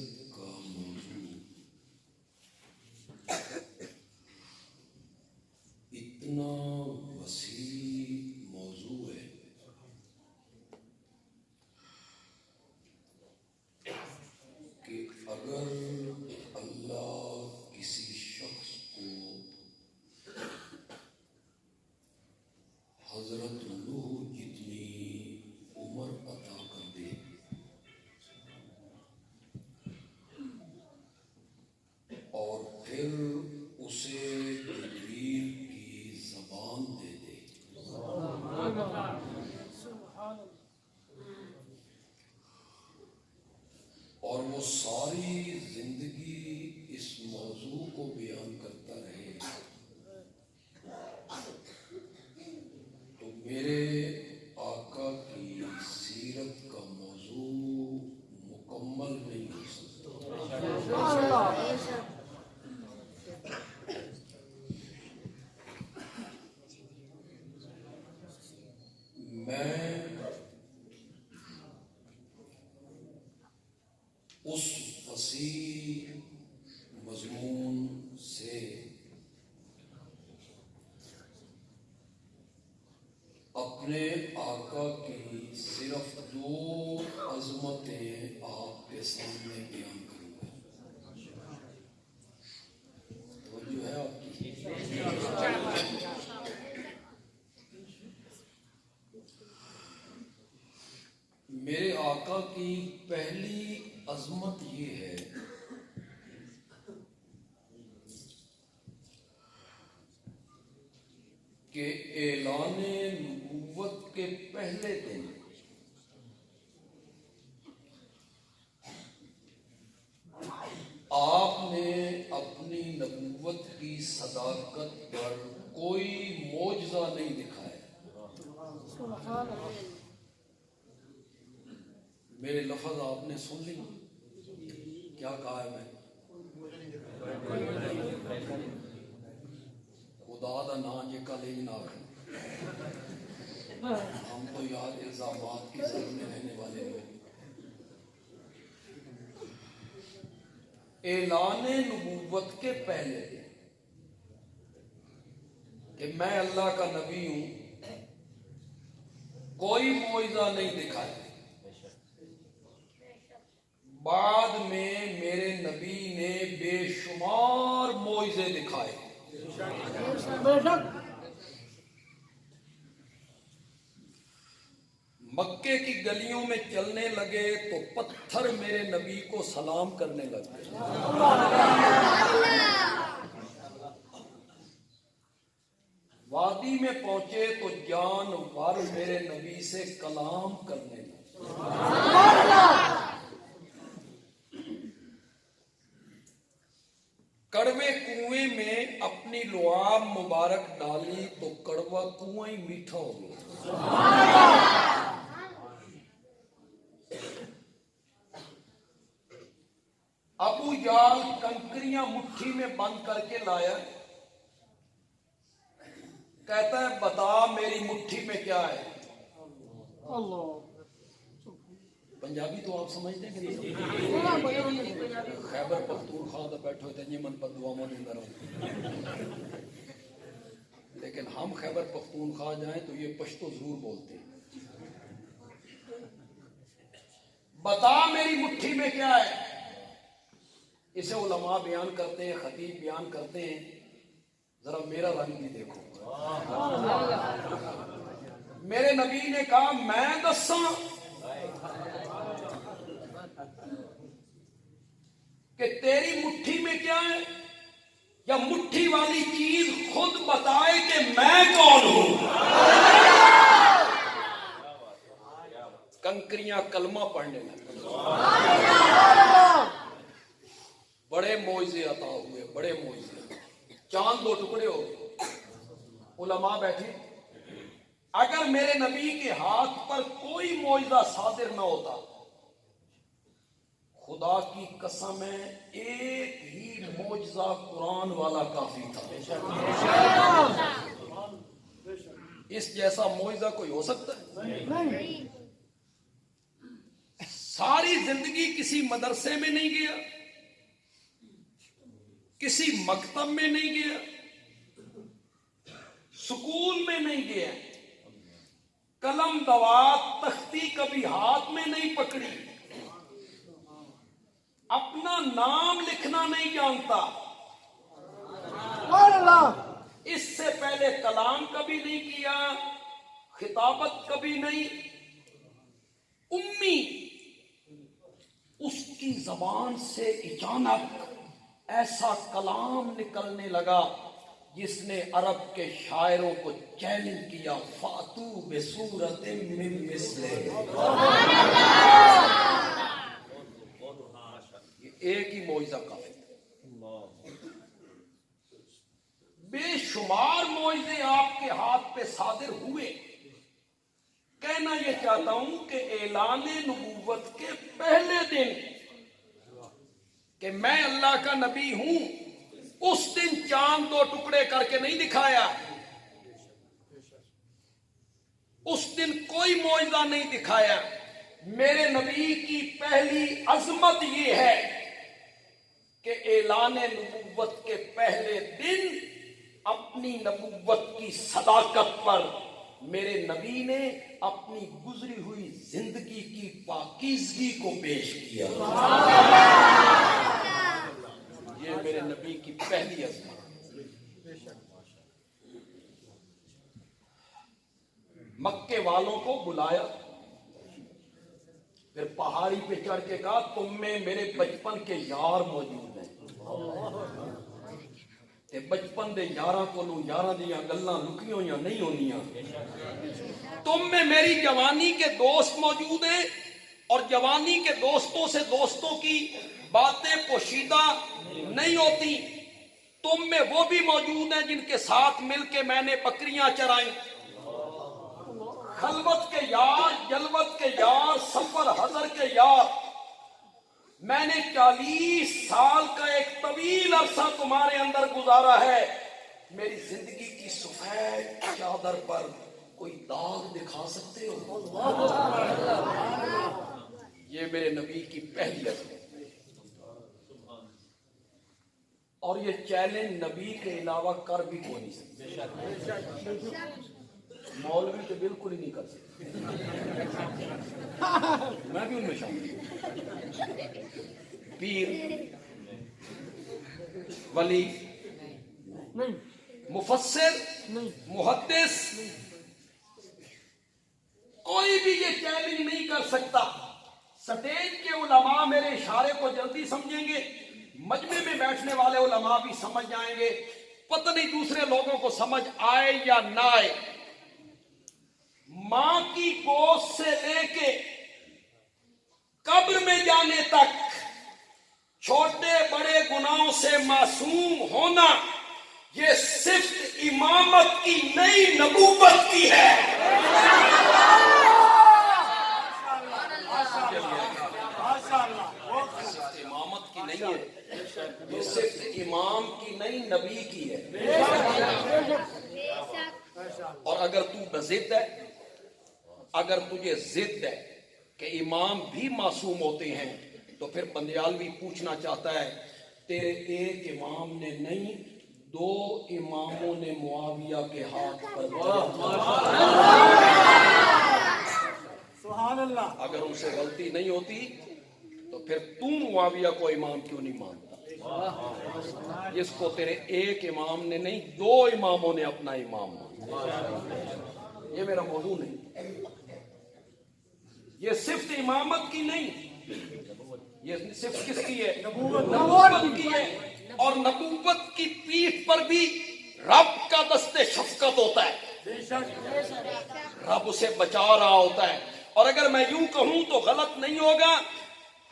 سیرت کا موضوع اتنا وسیع موضوع ہے کہ اگر اللہ کسی شخص کو حضرت نوح جتنی عمر عطا کر دے اور پھر اسے جبریل کی زبان دے دے اور وہ ساری زندگی اس موضوع کو بیان کرتا رہے تو میرے آقا کی سیرت کا موضوع مکمل نہیں ہو سکتا۔ میں اس وسیع مضمون سے اپنے آقا کی صرف دو عظمتیں آپ کے سامنے بیان کروں گا۔ توجہ ہے آپ کی؟ میرے آقا کی پہلی عظمت یہ ہے کہ اعلان نبوت کے پہلے دن آپ نے اپنی نبوت کی صداقت پر کوئی معجزہ نہیں دکھایا۔ میرے لفظ آپ نے سن لی؟ کیا کہا ہے میں؟ خدا دا نام یہ کل ہی نہ رکھنا، ہم تو یاد الزامات کی زد میں رہنے والے لوگ۔ اعلان نبوت کے پہلے کہ میں اللہ کا نبی ہوں، کوئی معجزہ نہیں دکھایا۔ بعد میں میرے نبی نے بے شمار معجزے دکھائے۔ مکے کی گلیوں میں چلنے لگے تو پتھر میرے نبی کو سلام کرنے لگے۔ وادی میں پہنچے تو جانور میرے نبی سے کلام کرنے لگے۔ کڑوے کنویں میں اپنی لعاب مبارک ڈالی تو کڑوا کنواں ہی میٹھا ہو گیا۔ ابو جال کنکریاں مٹھی میں بند کر کے لایا، کہتا ہے بتا میری مٹھی میں کیا ہے؟ پنجابی تو آپ سمجھتے ہیں کہ خیبر پختونخوا دا بیٹھو تے نیمن پر دعاواں دیندے رہو، لیکن ہم خیبر پختونخوا جائیں تو یہ پشتو ضرور بولتے ہیں۔ بتا میری مٹھی میں کیا ہے؟ اسے علماء بیان کرتے ہیں، خطیب بیان کرتے ہیں، ذرا میرا رنگ بھی دیکھو۔ میرے نبی نے کہا میں دساں کہ تیری مٹھی میں کیا ہے، یا مٹھی والی چیز خود بتائے کہ میں کون ہوں؟ کنکریاں کلمہ پڑھنے لگے، بڑے معجزے عطا ہوئے، بڑے معجزے، چاند دو ٹکڑے ہو گئے۔ علماء بیٹھے، اگر میرے نبی کے ہاتھ پر کوئی معجزہ صادر نہ ہوتا، خدا کی قسم ہے ایک ہی معجزہ قرآن والا کافی تھا۔ اس جیسا معجزہ کوئی ہو سکتا ہے؟ ساری زندگی کسی مدرسے میں نہیں گیا، کسی مکتب میں نہیں گیا، سکول میں نہیں گیا، قلم دوات تختی کبھی ہاتھ میں نہیں پکڑی، اپنا نام لکھنا نہیں جانتا، اس سے پہلے کلام کبھی نہیں کیا، خطابت کبھی نہیں، امی، اس کی زبان سے اچانک ایسا کلام نکلنے لگا جس نے عرب کے شاعروں کو چیلنج کیا، فاتو بصورت من مثلہ۔ یہ ایک ہی معجزہ کافی، بے شمار معجزے آپ کے ہاتھ پہ صادر ہوئے۔ کہنا یہ چاہتا ہوں کہ اعلان نبوت کے پہلے دن کہ میں اللہ کا نبی ہوں، اس دن چاند 2 ٹکڑے کر کے نہیں دکھایا، اس دن کوئی معجزہ نہیں دکھایا۔ میرے نبی کی پہلی عظمت یہ ہے کہ اعلان نبوت کے پہلے دن اپنی نبوت کی صداقت پر میرے نبی نے اپنی گزری ہوئی زندگی کی پاکیزگی کو پیش کیا۔ یہ میرے نبی کی پہلی عظمت۔ مکے والوں کو بلایا، پھر پہاڑی پہ چڑھ کے کہا تم میں میرے بچپن کے یار موجود ہیں، تے بچپن دے یاراں کولوں یاراں دیاں گلاں لکیاں ہوئیاں نہیں ہونیاں، تم میں میری جوانی کے دوست موجود ہیں اور جوانی کے دوستوں سے دوستوں کی باتیں پوشیدہ نہیں ہوتی، تم میں وہ بھی موجود ہیں جن کے ساتھ مل کے میں نے بکریاں چرائیں، خلوت کے یار، جلوت کے یار، سفر حضر کے یار، میں نے 40 سال کا ایک طویل عرصہ تمہارے اندر گزارا ہے، میری زندگی کی سفید چادر پر کوئی داغ دکھا سکتے ہو؟ یہ میرے نبی کی پہلی عظمت، اور یہ چیلنج نبی کے علاوہ کر بھی کوئی نہیں سکتے، مولوی تو بالکل ہی نہیں کر سکتے، میں بھی ان میں شامل ہوں، پیر، ولی، مفسر، محدث، کوئی بھی یہ چیلنج نہیں کر سکتا۔ سٹیج کے علماء میرے اشارے کو جلدی سمجھیں گے، مجمع میں بیٹھنے والے علماء بھی سمجھ جائیں گے، پتہ نہیں دوسرے لوگوں کو سمجھ آئے یا نہ آئے۔ ماں کی گود سے لے کے قبر میں جانے تک چھوٹے بڑے گناہوں سے معصوم ہونا، یہ صرف امامت کی نئی نبوت کی ہے۔ امامت کی نہیں ہے، یہ صرف امام کی نہیں نبی کی ہے۔ اور اگر تو بضد ہے، اگر تجھے ضد ہے کہ امام بھی معصوم ہوتے ہیں، تو پھر بندیالوی پوچھنا چاہتا ہے تیرے ایک امام نے نہیں، 2 اماموں نے معاویہ کے ہاتھ پر سبحان اللہ۔ اگر ان سے غلطی نہیں ہوتی تو پھر تو معاویہ کو امام کیوں نہیں مانتا؟ جس کو تیرے ایک امام نے نہیں 2 اماموں نے اپنا امام مانا۔ یہ میرا موضوع نہیں، یہ صرف امامت کی نہیں، یہ صرف کس کی ہے؟ نبوت کی ہے۔ اور نبوت کی پیٹھ پر بھی رب کا دست شفقت ہوتا ہے، رب اسے بچا رہا ہوتا ہے۔ اور اگر میں یوں کہوں تو غلط نہیں ہوگا،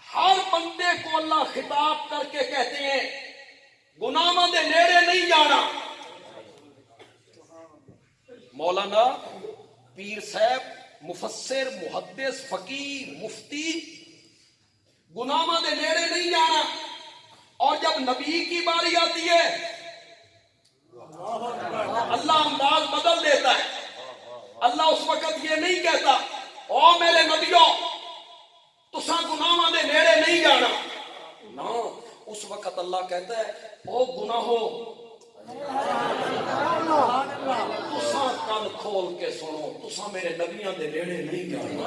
ہر بندے کو اللہ خطاب کر کے کہتے ہیں گناہوں دے نیڑے نہیں جانا۔ مولانا، پیر صاحب، مفسر، محدث، فقیر، مفتی، گناہوں دے نیڑے نہیں جانا۔ اور جب نبی کی باری آتی ہے اللہ انداز بدل دیتا ہے۔ اللہ اس وقت یہ نہیں کہتا او میرے نبیوں تو تسا گناہاں دے نیڑے نہیں جانا نا. اس وقت اللہ کہتا ہے او گناہو تسا کان کھول کے سنو, تسا میرے نبیاں دے نیڑے نہیں جانا.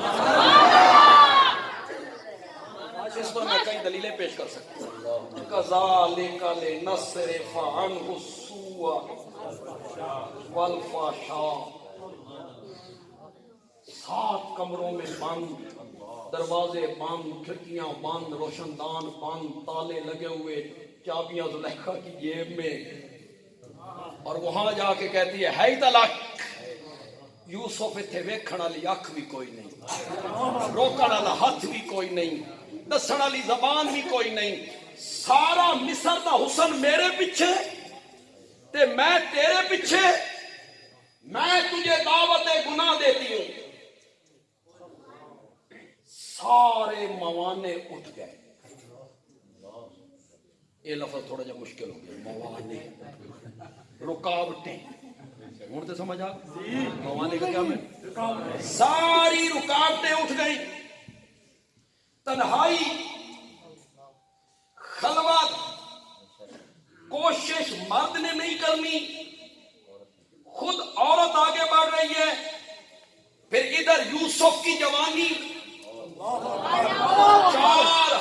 اس پر میں کئی دلیلیں پیش کر سکتا ہوں. کذالک لنصرف عنہ السوء والفحشاء. 7 کمروں میں بند, دروازے بند, کھڑکیاں بند, روشن دان بند, تالے لگے ہوئے, چابیاں زلیخا کی جیب میں, اور وہاں جا کے کہتی ہے طلاق. یوسف اتھے ویکھن والی اکھ بھی کوئی نہیں, روکن والا ہاتھ بھی کوئی نہیں, دسن والی زبان بھی کوئی نہیں. سارا مصر دا حسن میرے پیچھے تے میں تیرے پیچھے. میں تجھے دعوت گناہ دیتی ہوں. سارے موانے اٹھ گئے. یہ لفظ تھوڑا جا مشکل ہو گیا. موانے, رکاوٹیں. ہوں تو سمجھ آ موانے کا کیا میں, ساری رکاوٹیں اٹھ گئی. تنہائی, خلوت, کوشش مرد نے نہیں کرنی, خود عورت آگے بڑھ رہی ہے. پھر ادھر یوسف کی جوانی,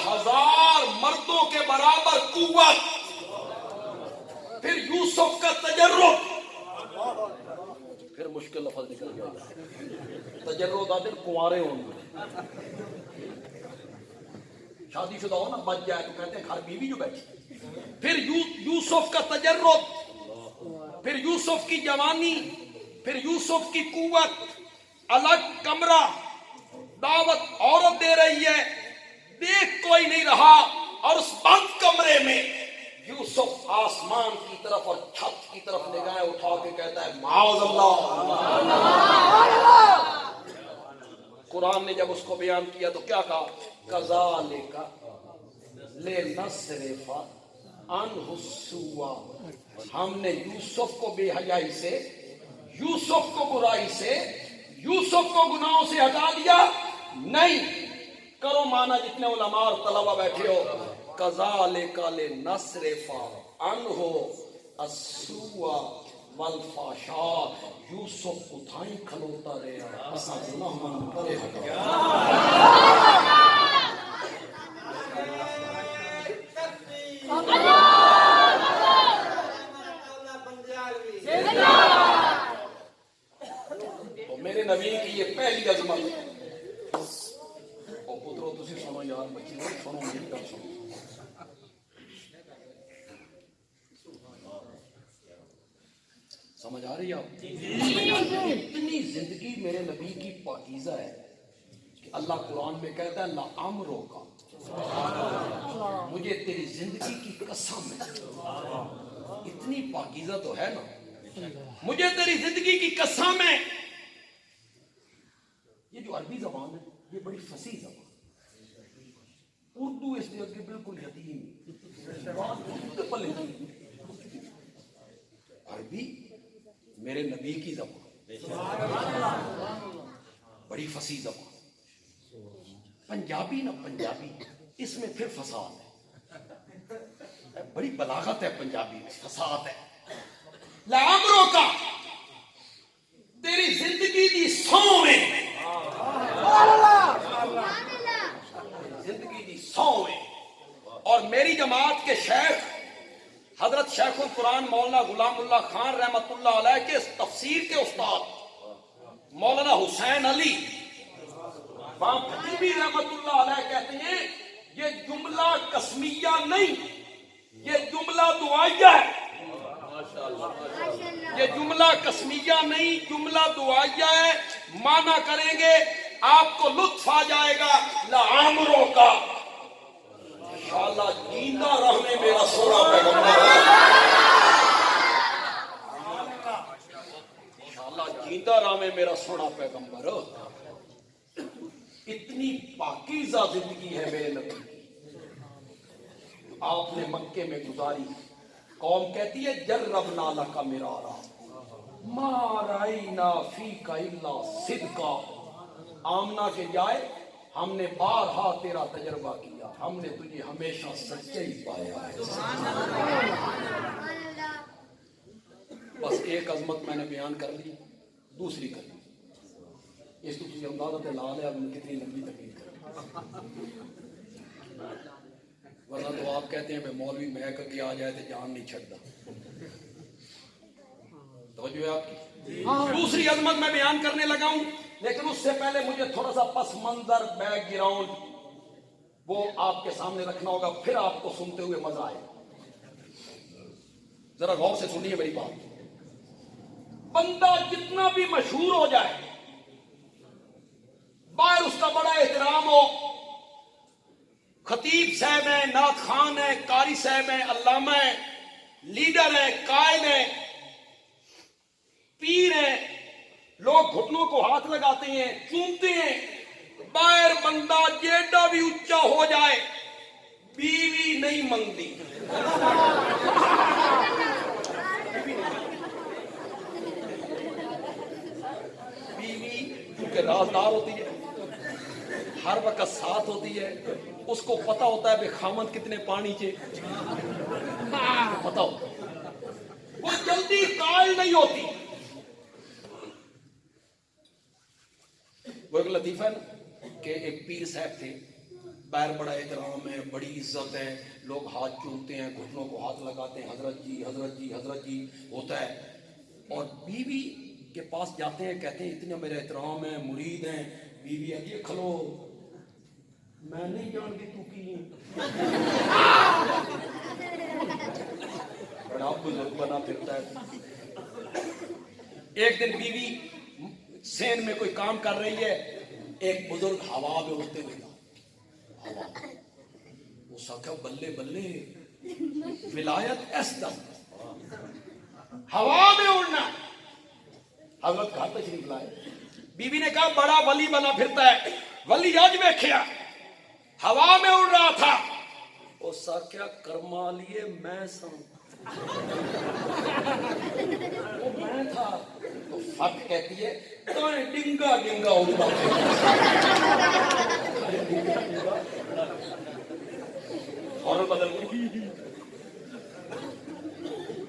4000 مردوں کے برابر قوت. پھر یوسف کا تجرب. پھر مشکل لفظ نکل گیا. تجرب آتے کنوارے ہوں گے. شادی شدہ ہو نا بچ جائے تو کہتے ہیں گھر بیوی جو بیٹھی. پھر یوسف کا تجرب, پھر یوسف کی جوانی, پھر یوسف کی قوت. الگ کمرہ, دعوت عورت دے رہی ہے, دیکھ کوئی نہیں رہا, اور اس بند کمرے میں یوسف آسمان کی طرف اور چھت کی طرف نگاہیں اٹھا کے کہتا ہے معاذ اللہ. قرآن نے جب اس کو بیان کیا تو کیا کہا, کذالک لنصرف عنہ السوء. ہم نے یوسف کو بے حیائی سے, یوسف کو برائی سے, یوسف کو گناہوں سے ہٹا دیا. نہیں کرو مانا جتنے علماء اور طلبہ بیٹھے ہو. کذالک لنصرف عنہ السوء والفحشاء. یوسف اتھائی کھلوتا رہا, اسا گناہ من پرے ہٹا. تو میرے نبی کی یہ پہلی عظمت ہے. اور پترو تسی سنو یار, بچی سنو, میری گل سنو. سمجھ آ رہی ہے آپ؟ اتنی زندگی میرے نبی کی پاکیزہ ہے کہ اللہ قرآن میں کہتا ہے لعمرو کا, مجھے تیری زندگی کی قسم ہے. اتنی پاکیزہ تو ہے نا, مجھے تیری زندگی کی قسم ہے. یہ جو عربی زبان ہے یہ بڑی فصیح زبان ہے. اردو اس کے اگے بالکل یتیم. عربی میرے نبی کی زبان, بڑی فصیح زبان. پنجابی نا پنجابی, اس میں پھر فصاحت ہے, بڑی بلاغت ہے پنجابی میں, فصاحت ہے. لعمرو کا, تیری زندگی دی سو میں, زندگی دی سو میں. اور میری جماعت کے شیخ حضرت شیخ القرآن مولانا غلام اللہ خان رحمت اللہ علیہ کے تفسیر کے استاد مولانا حسین علی بھی رحمت اللہ علیہ کہتے ہیں یہ جملہ قسمیہ نہیں, یہ جملہ دعائیہ ہے. یہ جملہ قسمیہ نہیں, جملہ دعائیہ ہے. مانا کریں گے آپ کو لطف آ جائے گا. لعمرو کا, انشاءاللہ جیندہ رہنے میرا سونا پیغمبر ہے. انشاءاللہ جیندہ رہنے میرا سونا پیغمبر. اتنی پاکیزہ زندگی ہے میرے نبی کی, آپ نے مکے میں گزاری. قوم کہتی ہے جربنا لک مرارا ما رأینا فیک الا صدقا. آمنہ کے جائے ہم نے بارہا تیرا تجربہ کیا، ہم نے تجھے ہمیشہ سچے ہی پایا ہے۔ بس ایک عظمت میں نے بیان کر لی، دوسری کر لی، اس کو تجھے اندازہ لا لیا کتنی لمبی تقریر کر، ورنہ تو آپ کہتے ہیں میں مولوی مہک کے آ جائے تو جان نہیں چھڑتا۔ توجہ ہے آپ کی؟ دوسری عظمت میں بیان کرنے لگا ہوں، لیکن اس سے پہلے مجھے تھوڑا سا پس منظر بیک گراؤنڈ وہ آپ کے سامنے رکھنا ہوگا، پھر آپ کو سنتے ہوئے مزہ آئے۔ ذرا غور سے سنیے میری بات۔ بندہ جتنا بھی مشہور ہو جائے، باہر اس کا بڑا احترام ہو، خطیب صاحب ہیں، نعت خان ہیں، قاری صاحب ہیں، علامہ ہیں، لیڈر ہیں، قائد ہیں، پیر ہیں، لوگ گھٹنوں کو ہاتھ لگاتے ہیں، چومتے ہیں، باہر بندہ جیڈا بھی اونچا ہو جائے بیوی نہیں منگتی۔ بیوی کیونکہ رازدار ہوتی ہے، ہر وقت ساتھ ہوتی ہے، اس کو پتا ہوتا ہے بے خامد کتنے پانی چے پتا ہوتا ہے، وہ جلدی قائل نہیں ہوتی۔ وہ ایک لطیفہ ہے نا کہ ایک پیر صاحب تھے، باہر بڑا احترام ہے، بڑی عزت ہے، لوگ ہاتھ چومتے ہیں، گھٹنوں کو ہاتھ لگاتے ہیں، حضرت جی حضرت جی حضرت جی ہوتا ہے، اور بیوی کے پاس جاتے ہیں، کہتے ہیں اتنا میرا احترام ہے، مرید ہیں، بیوی ہے یہ کھلو میں نہیں جانتی تو کی بڑا بزرگ بنا پھرتا ہے۔ ایک دن بیوی سین میں کوئی کام کر رہی ہے، ایک بزرگ ہوا میں اڑتے ہوئے ہوا، وہ سکھا بلے بلے ولایت ایسا ہوا میں اڑنا۔ حضرت گھر تشریف لائے، بیوی نے کہا بڑا ولی بنا پھرتا ہے، ولی آج ویکھیا ہوا میں اڑ رہا تھا، وہ ساکیا کرما لیے میں سن وہ میں تھا۔ تو فٹ کہتی ہے تو ڈنگا ڈنگا اڑتا اور بدل گئی۔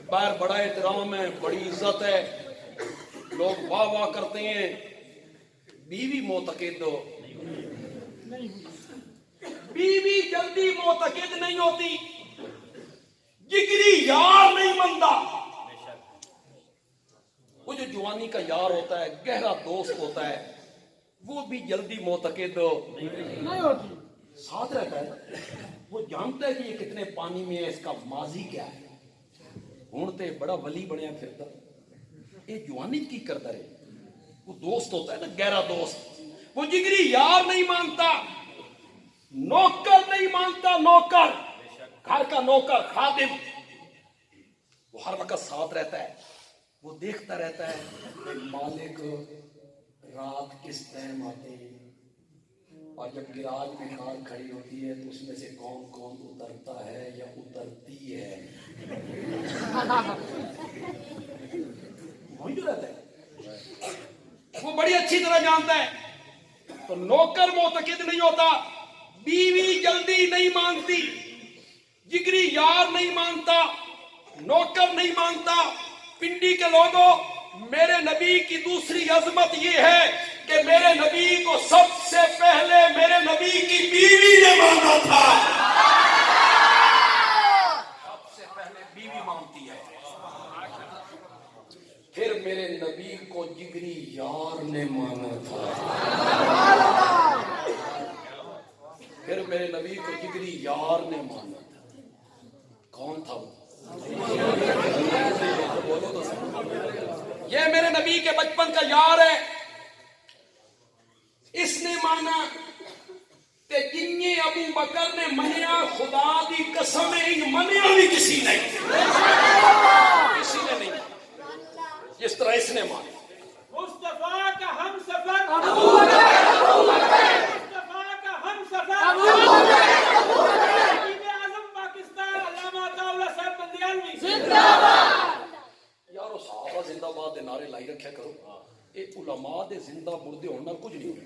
باہر بڑا احترام ہے، بڑی عزت ہے، لوگ واہ واہ کرتے ہیں، بیوی معتقد ہو، بیوی جلدی معتقد نہیں ہوتی، جگری یار نہیں بنتا۔ وہ جو جوانی کا یار ہوتا ہے، گہرا دوست ہوتا ہے، وہ بھی جلدی معتقد نہیں ہوتی، ساتھ رہتا ہے، وہ جانتا ہے کہ یہ کتنے پانی میں ہے، اس کا ماضی کیا ہے، ہونتے بڑا ولی بنیا پھرتا، یہ جوانی کی کرتا ہے، وہ دوست ہوتا ہے نا، گہرا دوست، وہ جگری یار نہیں مانتا، نوکر نہیں مانتا، نوکر گھر کا نوکر خادم، وہ ہر وقت ساتھ رہتا ہے، وہ دیکھتا رہتا ہے کہ مالک رات کس ٹائم آتے ہیں، اور جب گراج میں کار کھڑی ہوتی ہے تو اس میں سے کون کون اترتا ہے یا اترتی ہے، وہی جو رہتا ہے، وہ بڑی اچھی طرح جانتا ہے۔ تو نوکر معتقد نہیں ہوتا، بیوی جلدی نہیں مانگتی، جگری یار نہیں مانتا، نوکر نہیں مانتا۔ پنڈی کے لوگوں، میرے نبی کی دوسری عظمت یہ ہے کہ میرے نبی کو سب سے پہلے میرے نبی کی بیوی نے مانا تھا، سب سے پہلے بیوی مانتی ہے، پھر میرے نبی کو جگری یار نے مانا تھا، پھر میرے نبی کو جگری یار نے مانا تھا۔ کون تھا وہ؟ بولو تو صحیح۔ یہ میرے نبی کے بچپن کا یار ہے، اس نے مانا کہ جنہیں ابو بکر نے منیا، خدا دی قسم منیا بھی کسی نے نہیں، جس طرح اس نے مانا۔ مصطفیٰ کا ہم سفر ابو بکر، مصطفیٰ کا ہم سفر ابو بکر، وزیر اعظم پاکستان علامہ عطاءاللہ صاحب بندیالوی زندہ باد۔ یارو صحابہ زندہ باد دے نعرے لائی رکھیا کرو، یہ علماء دے زندہ مردے ہونے نال کچھ نہیں ہونا.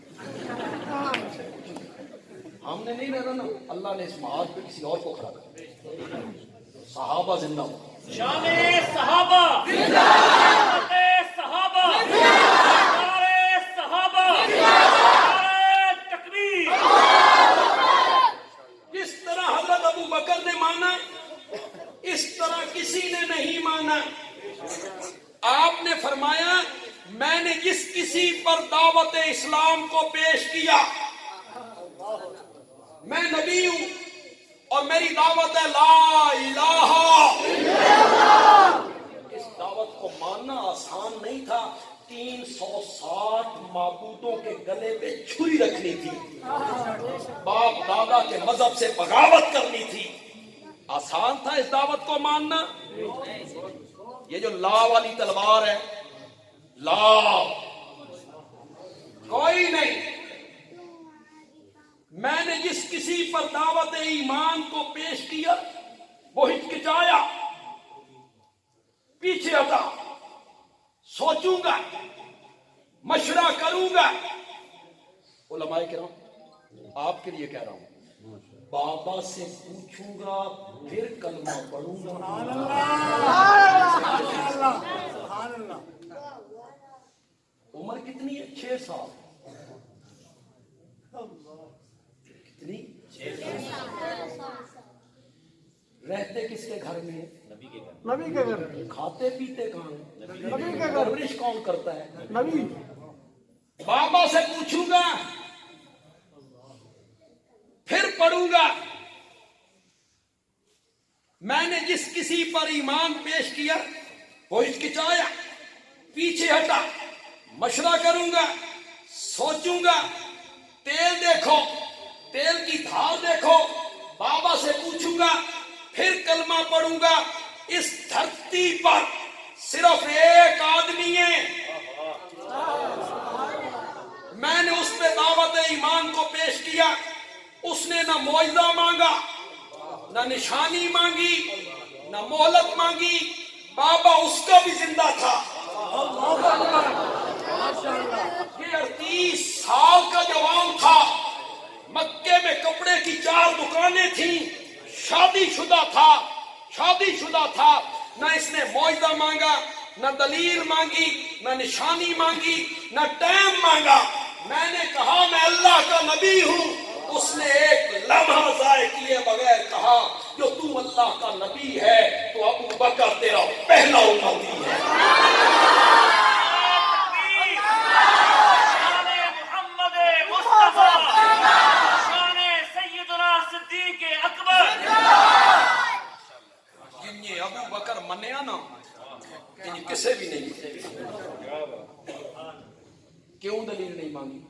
ہم نے نہیں رہنا نا, اللہ نے اس محاذ پہ کسی اور کو کھڑا کر. صحابہ زندہ ہو, شان صحابہ زندہ باد, صحابہ زندہ باد, صحابہ زندہ باد, تکبیر. جس طرح حضرت ابو بکر نے مانا اس طرح کسی نے نہیں مانا. آپ نے فرمایا میں نے جس کسی پر دعوت اسلام کو پیش کیا, میں نبی ہوں اور میری دعوت ہے لا الہ الا اللہ. اس دعوت کو ماننا آسان نہیں تھا. 360 معبودوں کے گلے پہ چھری رکھنی تھی, باپ دادا کے مذہب سے بغاوت کرنی تھی. آسان تھا اس دعوت کو ماننا؟ یہ جو لا والی تلوار ہے, لا کوئی نہیں. میں نے جس کسی پر دعوت ایمان کو پیش کیا وہ ہچکچایا, پیچھے ہٹا, سوچوں گا, مشورہ کروں گا. علماء کرام آپ کے لیے کہہ رہا ہوں, بابا سے پوچھوں گا پھر کلمہ پڑھوں گا. عمر کتنی ہے؟ 6 سال. کتنی؟ 6 سال. رہتے کس کے گھر میں؟ نبی کے گھر. کھاتے پیتے کہاں ہیں؟ نبی کے گھر. پرورش کون کرتا ہے؟ نبی. بابا سے پوچھوں گا پھر پڑھوں گا. میں نے جس کسی پر ایمان پیش کیا وہ ہچکچایا, پیچھے ہٹا, مشورہ کروں گا, سوچوں گا. تیل دیکھو, تیل کی دھار دیکھو, بابا سے پوچھوں گا پھر کلمہ پڑھوں گا. اس دھرتی پر صرف ایک آدمی ہے, میں نے اس پہ دعوت ایمان کو پیش کیا, اس نے نہ معجزہ مانگا, نہ نشانی مانگی, نہ مہلت مانگی. بابا اس کا بھی زندہ تھا. یہ 38 سال کا جوان تھا. مکے میں کپڑے کی 4 دکانیں تھیں. شادی شدہ تھا. نہ اس نے معجزہ مانگا, نہ دلیل مانگی, نہ نشانی مانگی, نہ ٹائم مانگا. میں نے کہا میں اللہ کا نبی ہوں. اس نے ایک لمحہ ضائع کیے بغیر کہا جو تو اللہ کا نبی ہے تو ابو بکر تیرا پہلا امتی ہے. شان محمد مصطفیٰ, شان سیدنا صدیق اکبر. جن یہ ابو بکر منیا نا کہ کسے بھی نہیں. کیوں دلیل نہیں مانگی,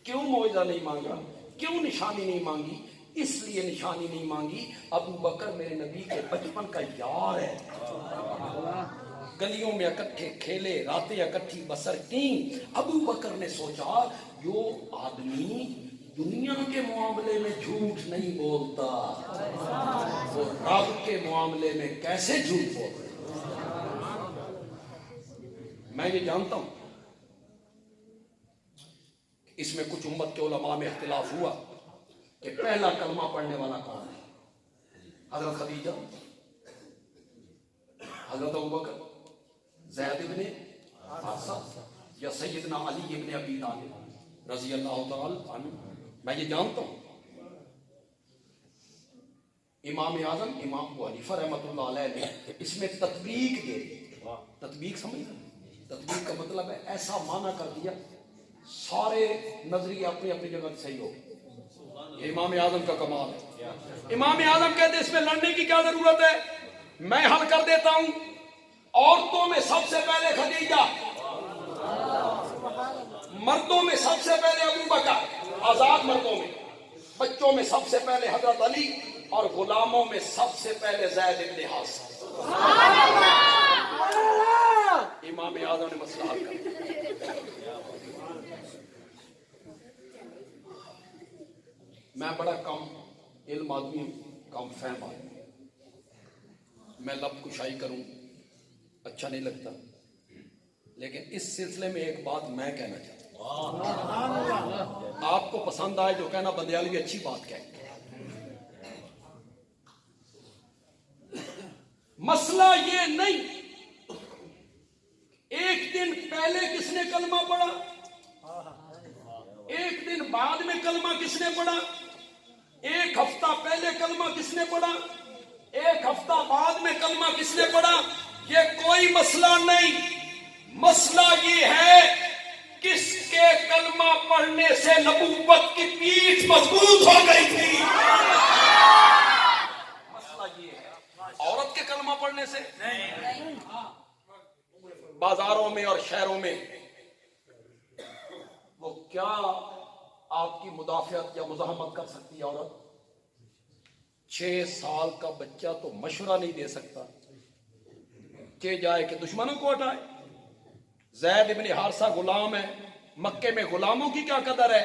کیوں معجزہ نہیں مانگا, کیوں نشانی نہیں مانگی؟ اس لیے نشانی نہیں مانگی ابو بکر میرے نبی کے بچپن کا یار ہے. گلیوں میں اکٹھے کھیلے, راتیں اکٹھی بسر کی. ابو بکر نے سوچا جو آدمی دنیا کے معاملے میں جھوٹ نہیں بولتا وہ رب کے معاملے میں کیسے جھوٹ بولتا. میں یہ جانتا ہوں اس میں کچھ امت کے علماء میں اختلاف ہوا کہ پہلا کلمہ پڑھنے والا کون ہے, حضرت خدیجہ, حضرت ابوبکر, زید ابن حارثہ یا سیدنا علی ابن ابی طالب رضی اللہ تعالی عنہ. میں یہ جانتا ہوں امام اعظم امام ابو حنیفہ رحمۃ اللہ علیہ نے اس میں تطبیق دے دی. تطبیق سمجھ, تطبیق کا مطلب ہے ایسا معنی کر دیا سارے نظریے اپنی اپنی جگہ صحیح ہو. یہ امام اعظم کا کمال ہے. امام اعظم کہتے ہیں اس میں لڑنے کی کیا ضرورت ہے, میں حل کر دیتا ہوں. عورتوں میں سب سے پہلے خدیجہ, مردوں میں سب سے پہلے ابو بکر, آزاد مردوں میں. بچوں میں سب سے پہلے حضرت علی, اور غلاموں میں سب سے پہلے زید ابن حارثہ. امام اعظم نے مسئلہ حل کر دیا. میں بڑا کم علم آدمی ہوں, کم فہم آدمی ہوں. میں لب کشائی کروں اچھا نہیں لگتا, لیکن اس سلسلے میں ایک بات میں کہنا چاہتا ہوں، آپ کو پسند آئے جو کہنا بندیالوی اچھی بات کہے. مسئلہ یہ نہیں ایک دن پہلے کس نے کلمہ پڑھا، ایک دن بعد میں کلمہ کس نے پڑھا، ایک ہفتہ پہلے کلمہ کس نے پڑھا، ایک ہفتہ بعد میں کلمہ کس نے پڑھا. یہ کوئی مسئلہ نہیں. مسئلہ یہ ہے کس کے کلمہ پڑھنے سے نبوت کی پیٹھ مضبوط ہو گئی تھی. مسئلہ یہ ہے، عورت کے کلمہ پڑھنے سے نہیں. بازاروں میں اور شہروں میں وہ کیا آپ کی مدافعت یا مزاحمت کر سکتی ہے عورت؟ 6 سال کا بچہ تو مشورہ نہیں دے سکتا کہ جائے کہ دشمنوں کو ہٹائے. زید ابن حارثہ غلام ہے، مکے میں غلاموں کی کیا قدر ہے.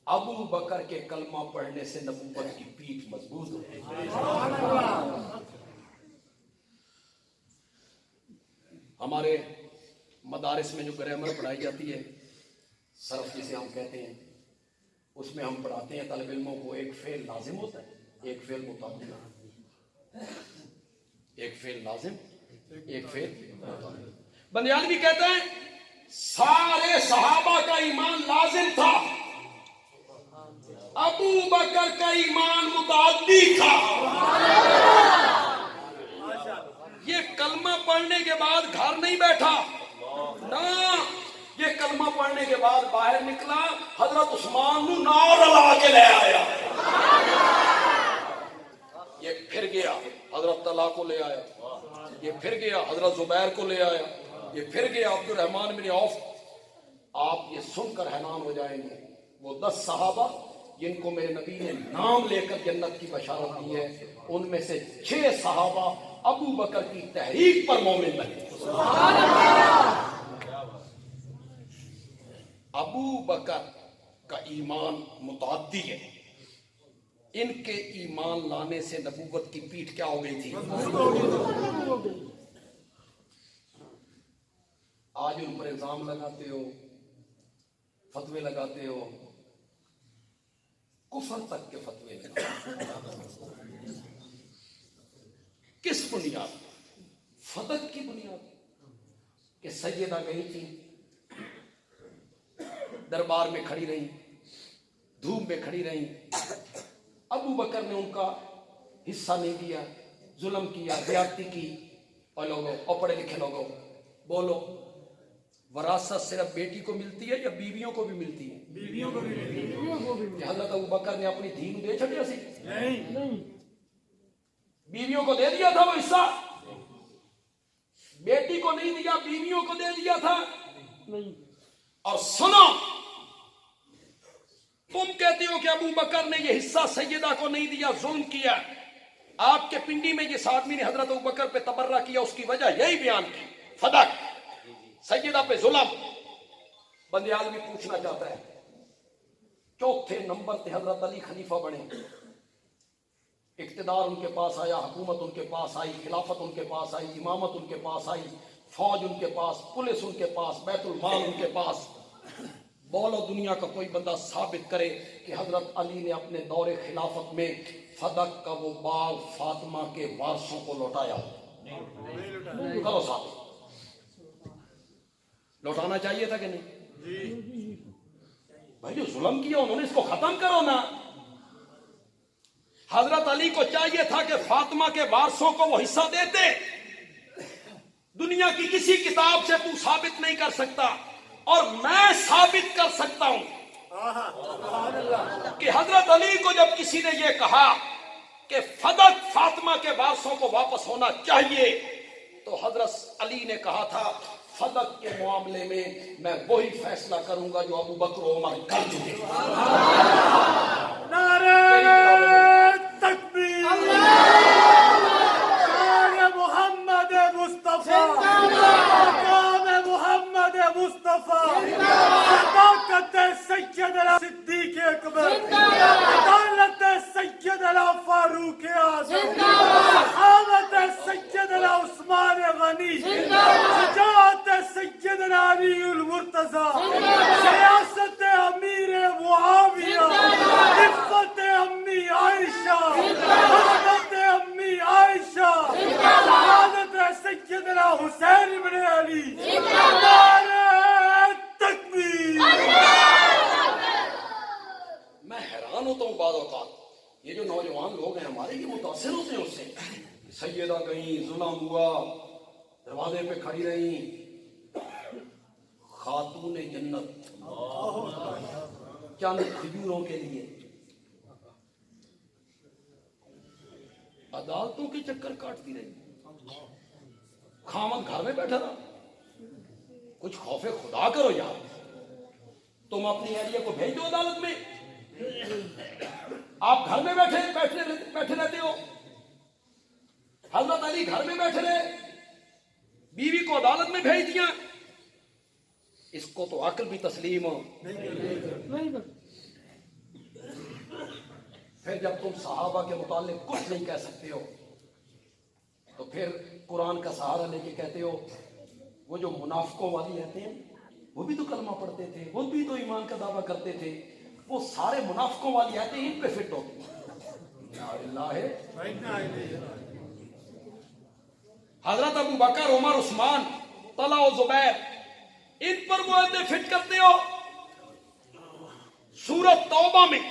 ابو بکر کے کلمہ پڑھنے سے نبوت کی پیٹھ مضبوط ہے. ہمارے مدارس میں جو گرامر پڑھائی جاتی ہے، صرف جسے ہم کہتے ہیں، اس میں ہم پڑھاتے ہیں طالب علموں کو ایک فعل لازم ہوتا ہے، ایک فعل متعدی، ایک فعل لازم، ایک فعل متعدی. بندیالوی کہتا ہے سارے صحابہ کا ایمان لازم تھا، ابو بکر کا ایمان متعدی تھا. یہ کلمہ پڑھنے کے بعد گھر نہیں بیٹھا نا، یہ کلمہ پڑھنے کے بعد باہر نکلا، حضرت عثمان نو نار لا کے لے آیا. یہ پھر گیا حضرت طلحہ کو لے آیا، یہ پھر گیا حضرت زبیر کو لے آیا، یہ پھر گیا عبد الرحمن بن عوف. آپ یہ سن کر حیران ہو جائیں گے، وہ 10 صحابہ جن کو میرے نبی نے نام لے کر جنت کی بشارت دی ہے، ان میں سے 6 صحابہ ابو بکر کی تحریک پر مومن بنے. ابو بکر کا ایمان متعدی ہے، ان کے ایمان لانے سے نبوت کی پیٹھ کیا ہو گئی تھی. آج ان پر الزام لگاتے ہو، فتوے لگاتے ہو، کفر تک کے فتوے لگاتے ہو. کس بنیاد؟ فتق کی بنیاد کہ سیدہ گئی تھی، دربار میں کھڑی رہی، دھوپ میں کھڑی رہی، ابو بکر نے ان کا حصہ نہیں دیا، ظلم کیا، زیادتی کی. اور لوگوں، اور پڑھے لکھے لوگوں، بولو وراثت صرف بیٹی کو ملتی ہے یا بیویوں کو بھی ملتی ہے؟ بیویوں کو بھی ملتی ہے. کہ حضرت ابو بکر نے اپنی دھی دے چھڑیا سی؟ نہیں. بیویوں کو دے دیا تھا وہ حصہ، بیٹی کو نہیں دیا، بیویوں کو دے دیا تھا. اور سنو، تم کہتے ہو کہ ابو بکر نے یہ حصہ سیدہ کو نہیں دیا، ظلم کیا. آپ کے پنڈی میں جس آدمی نے حضرت ابو بکر پہ تبرہ کیا اس کی وجہ یہی بیان کی، فدق، سیدہ پہ ظلم. بندیالوی پوچھنا چاہتا ہے، چوتھے نمبر پہ حضرت علی خلیفہ بنے، اقتدار ان کے پاس آیا، حکومت ان کے پاس آئی، خلافت ان کے پاس آئی، امامت ان کے پاس آئی، فوج ان کے پاس، پولیس ان کے پاس، بیت المال ان کے پاس. بولو دنیا کا کوئی بندہ ثابت کرے کہ حضرت علی نے اپنے دور خلافت میں فدق کا وہ باغ فاطمہ کے وارثوں کو لوٹایا؟ کرو ثابت. لوٹانا چاہیے تھا کہ نہیں؟ بھائی جو ظلم کیا انہوں نے اس کو ختم کرو نا. حضرت علی کو چاہیے تھا کہ فاطمہ کے وارثوں کو وہ حصہ دیتے. دنیا کی کسی کتاب سے تو ثابت نہیں کر سکتا، اور میں ثابت کر سکتا ہوں کہ حضرت علی کو جب کسی نے یہ کہا کہ فدق فاطمہ کے وارثوں کو واپس ہونا چاہیے، تو حضرت علی نے کہا تھا فدق کے معاملے میں وہی فیصلہ کروں گا جو ابو بکر و عمر کر چکے. محمد مصطفیٰ، مقام محمد مصطفیٰ، صداقت سیدنا صدیق اکبر، عدالت سیدنا فاروق اعظم، صحابت سیدنا عثمان غنی، شجاعت سیدنا علی المرتضی، سیاست امیر معاویہ، عفت امی عائشہ، حضرت امی عائشہ، سعادت سیدنا حسین بن علی، نعرہ تکبیر۔ میں حیران ہوتا ہوں بعض اوقات یہ جو نوجوان لوگ ہیں ہمارے یہ متاثر ہوتے ہیں اس سے، سیدہ گئیں، ظلم ہوا، دروازے پہ کھڑی رہیں، خاتون جنت چند کھجوروں کے لیے عدالتوں کے چکر کاٹتی رہی، خامد گھر میں بیٹھا رہا۔ کچھ خوف خدا کرو یار، تم اپنی اہلیہ کو بھیج دو عدالت میں، آپ گھر میں بیٹھے رہتے ہو۔ حضرت علی گھر میں بیٹھے رہے، بیوی کو عدالت میں بھیج دیا، اس کو تو عقل بھی تسلیم ہو۔ پھر جب تم صحابہ کے متعلق کچھ نہیں کہہ سکتے ہو تو پھر قرآن کا سہارا لے کے کہتے ہو وہ جو منافقوں والی رہتے ہیں وہ بھی تو کلمہ پڑھتے تھے، وہ بھی تو ایمان کا دعویٰ کرتے تھے، وہ سارے منافقوں والی آتے ہیں ان پہ فٹ ہوتے ہیں۔ حضرت ابو بکر، عمر، عثمان، طلحہ و زبیر، ان پر وہ آیتیں فٹ کرتے ہو۔ سورۃ توبہ میں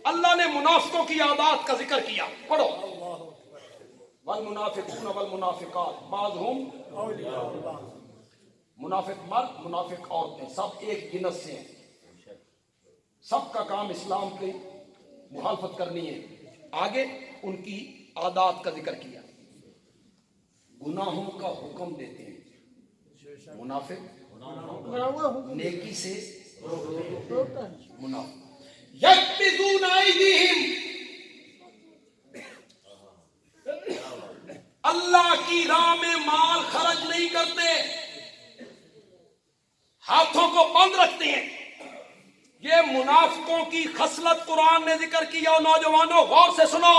اللہ نے منافقوں کی عادات کا ذکر کیا، پڑھو۔ والمنافقون والمنافقات بعضهم منافق مرد، منافق عورتیں، سب ایک جنس سے ہیں، سب کا کام اسلام کی مخالفت کرنی ہے۔ آگے ان کی عادات کا ذکر کیا، گناہوں کا حکم دیتے ہیں، منافق نیکی سے منافق، یکبضون ایدیہم، اللہ کی راہ میں مال خرچ نہیں کرتے، ہاتھوں کو بند رکھتے ہیں۔ یہ منافقوں کی خصلت قرآن نے ذکر کیا۔ نوجوانوں غور سے سنو،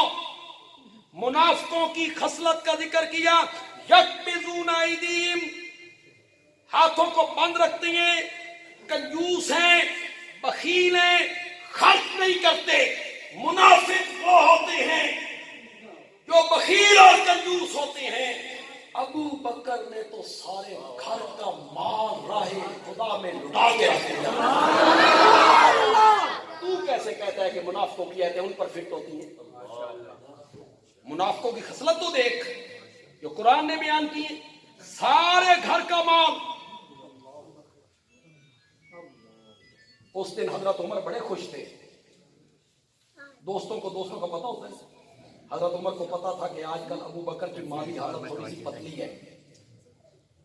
منافقوں کی خصلت کا ذکر کیا، یکبضون ایدیہم، ہاتھوں کو بند رکھتے ہیں، کنجوس ہیں، بخیل ہیں، خرچ نہیں کرتے۔ منافق وہ ہوتے ہیں جو بخیل اور کنجوس ہوتے ہیں۔ ابو بکر نے تو سارے گھر کا مال راہ خدا میں لٹا کے رکھ دیا۔ تو کیسے کہتا ہے کہ منافقوں کی آیتیں ان پر فٹ ہوتی ہیں؟ منافقوں کی خصلت تو دیکھ جو قرآن نے بیان کی ہے، سارے گھر کا مال۔ اس دن حضرت عمر بڑے خوش تھے، دوستوں کو دوستوں کا پتہ ہوتا ہے۔ حضرت عمر کو پتا تھا کہ آج کل ابو بکر کی مالی حالت تھوڑی سی پتلی ہے،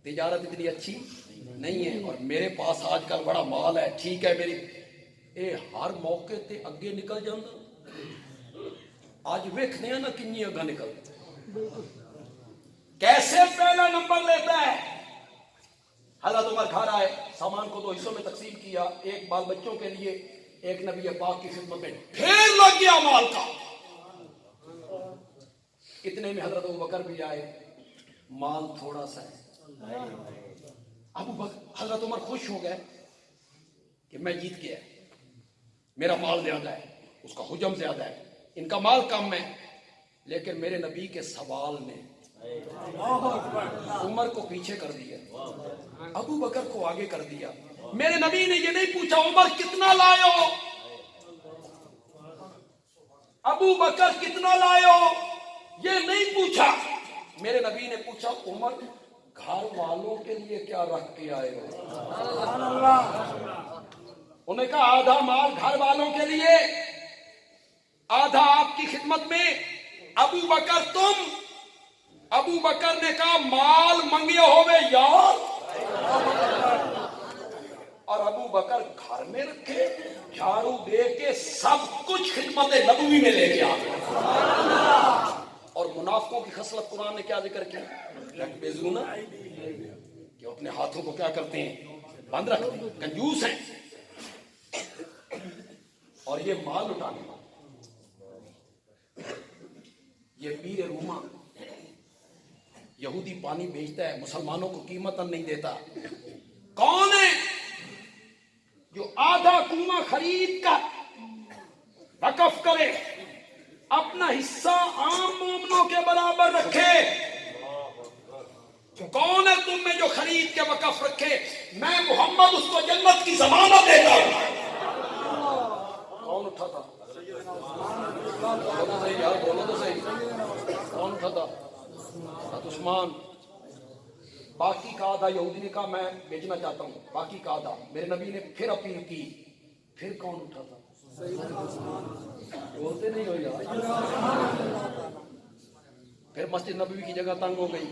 تجارت اتنی اچھی نہیں ہے، اور میرے پاس آج کل بڑا مال ہے، ٹھیک ہے میری ہر موقع تے اگے نکل جانا، آج ویکھنے نا کنی اگا نکل کیسے پہلا نمبر لیتا ہے۔ حضرت عمر گھر آئے، سامان کو 2 حصوں میں تقسیم کیا، ایک بال بچوں کے لیے، ایک نبی پاک کی خدمت میں، ڈھیر لگ گیا مال کا۔ اتنے میں حضرت ابو بکر بھی آئے، مال تھوڑا سا ہے۔ حضرت عمر خوش ہو گئے کہ میں جیت گیا، میرا مال زیادہ ہے، اس کا حجم زیادہ ہے، ان کا مال کم ہے، لیکن میرے نبی کے سوال نے عمر کو پیچھے کر دیا، ابو بکر کو آگے کر دیا۔ میرے نبی نے یہ نہیں پوچھا عمر کتنا لائے ہو، ابو بکر کتنا لائے ہو، یہ نہیں پوچھا۔ میرے نبی نے پوچھا عمر گھر والوں کے لیے کیا رکھ کے آئے ہو؟ انہوں نے کہا آدھا مال گھر والوں کے لیے، آدھا آپ کی خدمت میں۔ ابو بکر تم، ابو بکر نے کہا مال منگے ہوئے یار، اور ابو بکر گھر میں رکھے، جھاڑو دے کے سب کچھ خدمت نبوی میں لے کے آ گئے۔ اور منافقوں کی خصلت قرآن نے کیا ذکر کی؟ یکبضون، کہ اپنے ہاتھوں کو کیا کرتے ہیں؟ بند رکھتے ہیں، کنجوس ہیں، اور یہ مال اٹھانے والے، یہ پیر روما، یہودی پانی بیچتا ہے، مسلمانوں کو قیمت نہیں دیتا. کون ہے جو آدھا کنواں خرید کر وقف کرے، اپنا حصہ عام مومنوں کے برابر رکھے؟ کون ہے تم میں جو خرید کے وقف رکھے؟ میں محمد اس کو جنت کی ضمانت دیتا ہوں. کون اٹھا تھا؟ بولو تو صحیح. کون اٹھا تھا؟ عثمان. باقی کا آدھا یہودی نے کہا میں بیچنا چاہتا ہوں، باقی کا آدھا. میرے نبی نے پھر اپیل کی. پھر کون اٹھا تھا؟ بولتے نہیں ہو یار. پھر مسجد نبوی کی جگہ تنگ ہو گئی.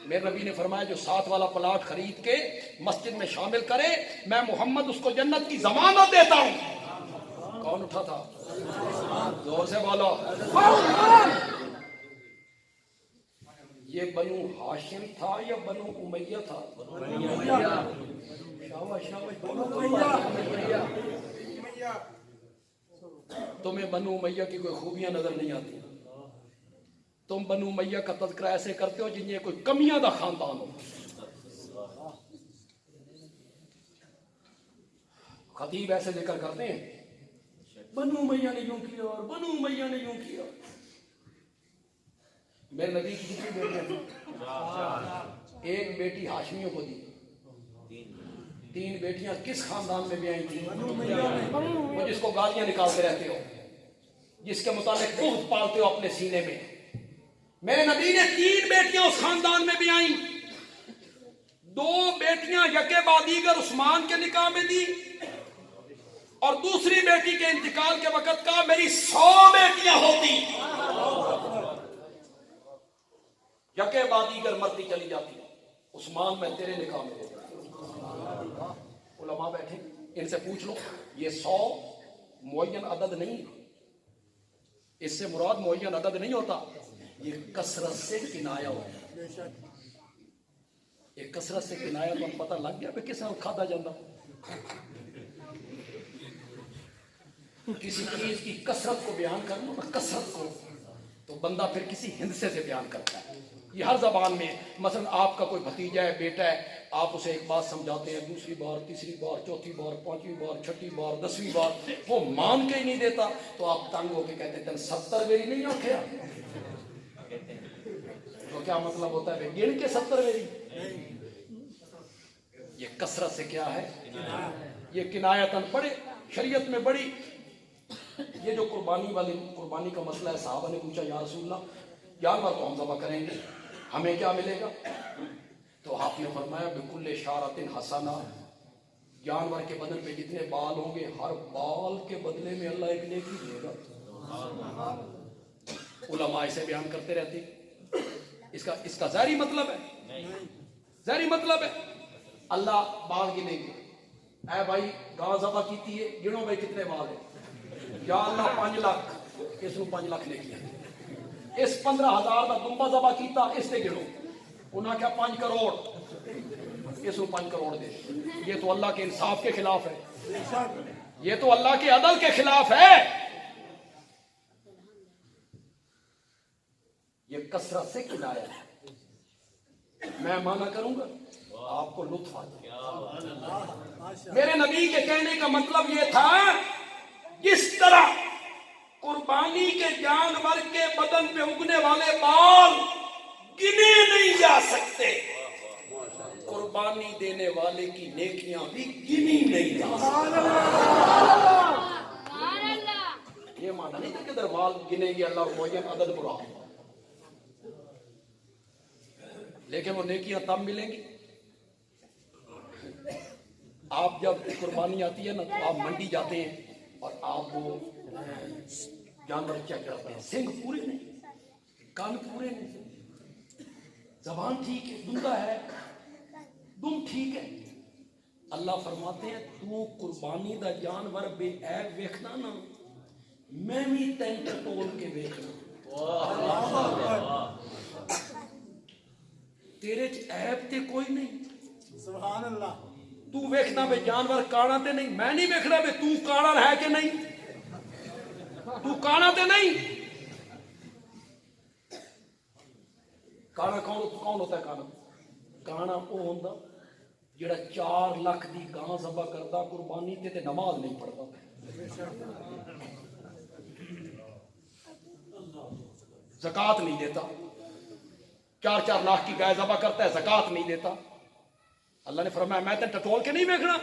میرے نبی نے فرمایا جو 7 والا پلاٹ خرید کے مسجد میں شامل کرے، میں محمد اس کو جنت کی ضمانت دیتا ہوں. کون اٹھا تھا؟ زور سے بولو. یہ بنو ہاشم تھا یا بنو امیہ تھا؟ شاباش شاباش بولو. تمہیں بنو امیہ کی کوئی خوبیاں نظر نہیں آتی. تم بنو امیہ کا تذکرہ ایسے کرتے ہو جن یہ کوئی کمیاں دا خاندان ہو. خطیب ایسے ذکر کرتے ہیں بنو امیہ نے یوں کیا اور بنو امیہ نے یوں کیا. میرے نبی کی کتنی بیٹیاں تھیں؟ ایک بیٹی ہاشمیوں کو دی. 3 بیٹیاں کس خاندان میں بیائی تھیں؟ وہ جس کو گالیاں نکالتے رہتے ہو، جس کے متعلق بغض پالتے ہو اپنے سینے میں. میرے نبی نے 3 بیٹیاں اس خاندان میں بھی آئیں. 2 بیٹیاں یکے بعد دیگر عثمان کے نکاح میں دی، اور دوسری بیٹی کے انتقال کے وقت کہا میری 100 بیٹیاں ہوتی. یکے بعد دیگر مرتی چلی جاتی. عثمان میں تیرے نکاح میں دیتا. علماء بیٹھے ان سے پوچھ لو، یہ 100 معین عدد نہیں، اس سے مراد معین عدد نہیں ہوتا. یہ کثرت سے کنایا ہوتا ہے. یہ کثرت سے کنایا تو پتہ لگ گیا کہ کس نال کھادا جاتا. کسی چیز کی کثرت کو بیان کرنا نا، کثرت کو، تو بندہ پھر کسی ہندسے سے بیان کرتا ہے. یہ ہر زبان میں. مثلا آپ کا کوئی بھتیجا ہے، بیٹا ہے، آپ اسے ایک بات سمجھاتے ہیں، دوسری بار، تیسری بار، چوتھی بار، 5ویں بار، 6ٹھی بار، 10ویں بار وہ مان کے ہی نہیں دیتا، تو آپ تنگ ہو کے کہتے ہیں 70 میری نہیں آنکھیا. تو کیا مطلب ہوتا ہے؟ گن کے 70 میری. یہ کثرت سے کیا ہے؟ یہ کنایتاً پڑے شریعت میں بڑی. یہ جو قربانی کا مسئلہ ہے، صحابہ نے پوچھا یا رسول اللہ جانور تو ہم ذبح کریں گے، ہمیں کیا ملے گا؟ تو آپ نے فرمایا بکل شارۃ حسنہ. جانور کے بدن پہ جتنے بال ہوں گے، ہر بال کے بدلے میں اللہ ایک نیکی دے گا. علماء اسے بیان کرتے رہتے. اس کا ظاہری مطلب ہے، ظاہری مطلب ہے اللہ بال گنے گے. اے بھائی گاں ذبح کیتی ہے، گنو بھائی کتنے بال ہیں. یا اللہ 5 لاکھ، اس کو 5 لاکھ لے کیا. اس 15,000 کا دمبا ذبح کیتا، اس سے گنو. انہاں کیا 5 کروڑ، اس کو 5 کروڑ دے. یہ تو اللہ کے انصاف کے خلاف ہے، یہ تو اللہ کے عدل کے خلاف ہے. یہ کثرت سے کنایا ہے. میں مانا کروں گا آپ کو لطف آتا. میرے نبی کے کہنے کا مطلب یہ تھا جس طرح قربانی کے جانور کے بدن پہ اگنے والے بال گنے نہیں جا سکتے، قربانی دینے والے کی نیکیاں بھی گنی نہیں جا سکتی. یہ مانا نہیں کہ ادھر بال گنے گی اللہ معین عدد برا، لیکن وہ نیکیاں تب ملیں گی. آپ جب قربانی آتی ہے نا تو آپ منڈی جاتے ہیں اور آپ وہ جانور چیک کرتے ہیں. سنگ پورے نہیں، کان پورے نہیں، زبان ٹھیک ہے، دمدہ ہے، دم ٹھیک ہے. اللہ فرماتے ہیں تو قربانی دا جانور بے عیب ویکھنا نا، میں بھی تین ٹول کے ویکھنا. تیرے عیب تے کوئی نہیں. سبحان اللہ. تو ویکھنا بے جانور کانا تے نہیں، میں نہیں ویکھنا بے تو کانا ہے کہ نہیں، تو کانا تے نہیں. کانا کون ہوتا ہے؟ کانا وہ ہوتا جڑا 4 لاکھ دی گاں ذبح کرتا قربانی تے نماز نہیں پڑھتا، زکات نہیں دیتا، 4 لاکھ کی گائے ذبح کرتا ہے، زکات نہیں دیتا۔ اللہ نے فرمایا میں تے ٹٹول کے نہیں دیکھنا۔